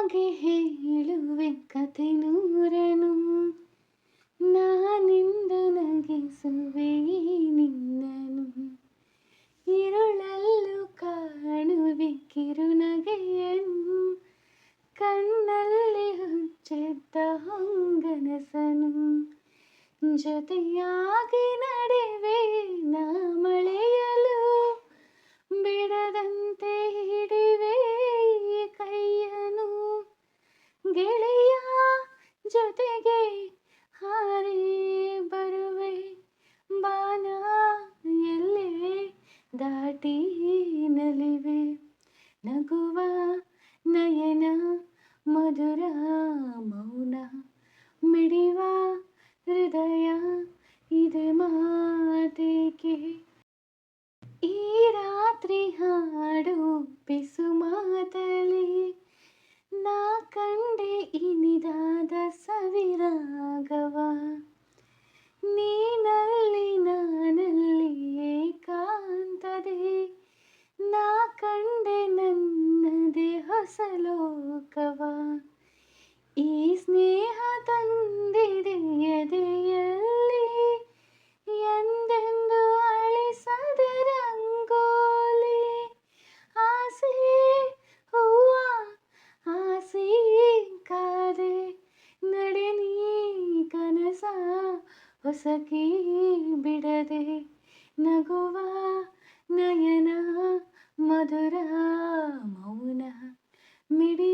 ಹಾಗೆ ಹೇಳುವೆ ಕತೆ ನೂರನು, ನಾನಿಂದು ನಗಿಸುವೆ ನಿನ್ನನು. ഇരുളಲ್ಲೂ ಕಾಣುವೆ ಕಿರುನಗೆಯನ್ನು, ಕಣ್ಣಲ್ಲಿ ಹುಚ್ಚಿದ್ದ ಹೊಂಗನಸನು. ಜೊತೆಯಾಗಿ ನಡೆವೆ ನಾ ಮಳೆಯಲು, ಬಿಡದಂತೆ ಹಿಡಿವೆ ಈ ಕೈಯನು. ಗೆಳೆಯ ಜೊತೆಗೆ ಹಾರಿ ಬರುವೆ, ಬಾನ ಎಲ್ಲೇ ದಾಟಿ ನಲಿವೆ. ನಗುವ ನಯನ ಮಧುರ ಮೌನ, ಮಿಡಿವ ಹೃದಯ ಇದು ಮಾತೇಕೆ. ಈ ರಾತ್ರಿ ಹಾಡು ಪಿಸು ಮಾತಲಿ, ನಾ ಕಂಡೆ ಇನಿದಾದ ಸವಿರಾಗವ. ನೀನಲ್ಲಿ ನಾನಲ್ಲಿ ಏಕಾಂತದೆ, ನಾ ಕಂಡೆ ನನ್ನದೇ ಹೊಸ ಲೋಕವ. ಈ ಸ್ನೇಹ ತಂದಿದೆ ಎದೆಯಲ್ಲಿ ಎಂದೆಂದು ಅಳಿಸದ ರಂಗೋಲಿ. ಆಸೆ ಹೂವ ಆಸೆ ಕಾದೆ, ನಡೆ ನೀ ಕನಸ ಹೊಸಕಿ ಬಿಡದೆ. ನಗುವ ನಯನ ಮಧುರ ಮೌನ, ಮಿಡಿ